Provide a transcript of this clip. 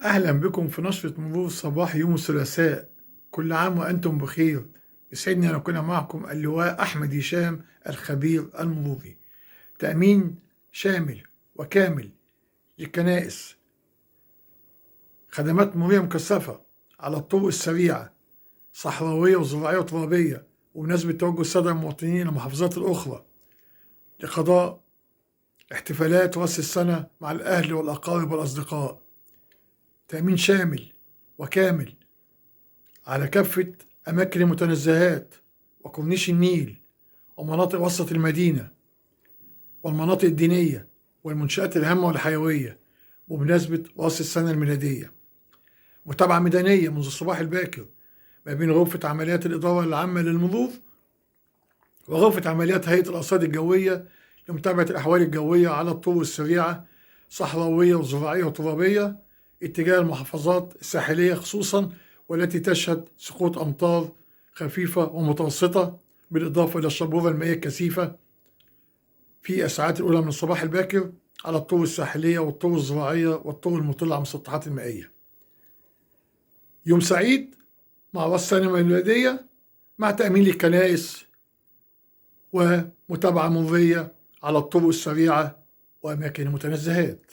أهلا بكم في نشرة مرور صباح يوم الثلاثاء. كل عام وأنتم بخير. يسعدني أن أكون معكم اللواء أحمد هشام الخبير المروري. تأمين شامل وكامل للكنائس، خدمات مرورية مكثفة على الطرق السريعة صحراوية وزراعية وترابية، وبمناسبة توجه السادة المواطنين للمحافظات الأخرى لقضاء احتفالات رأس السنة مع الأهل والأقارب والأصدقاء. تأمين شامل وكامل على كافة أماكن المتنزهات وكورنيش النيل ومناطق وسط المدينة والمناطق الدينية والمنشآت الهامة والحيوية بمناسبة رأس السنة الميلادية. متابعة ميدانية منذ الصباح الباكر ما بين غرفة عمليات الإدارة العامة للمرور وغرفة عمليات هيئة الأرصاد الجوية لمتابعة الأحوال الجوية على الطرق السريعة صحراوية وزراعية وترابية اتجاه المحافظات الساحلية خصوصا، والتي تشهد سقوط أمطار خفيفة ومتوسطة، بالإضافة إلى الشبورة المائية الكثيفة في الساعات الأولى من الصباح الباكر على الطرق الساحلية والطرق الزراعية والطرق المطلة على المسطحات المائية. يوم سعيد مع رأس السنة الميلادية مع تأمين الكنائس ومتابعة مرورية على الطرق السريعة وأماكن المتنزهات.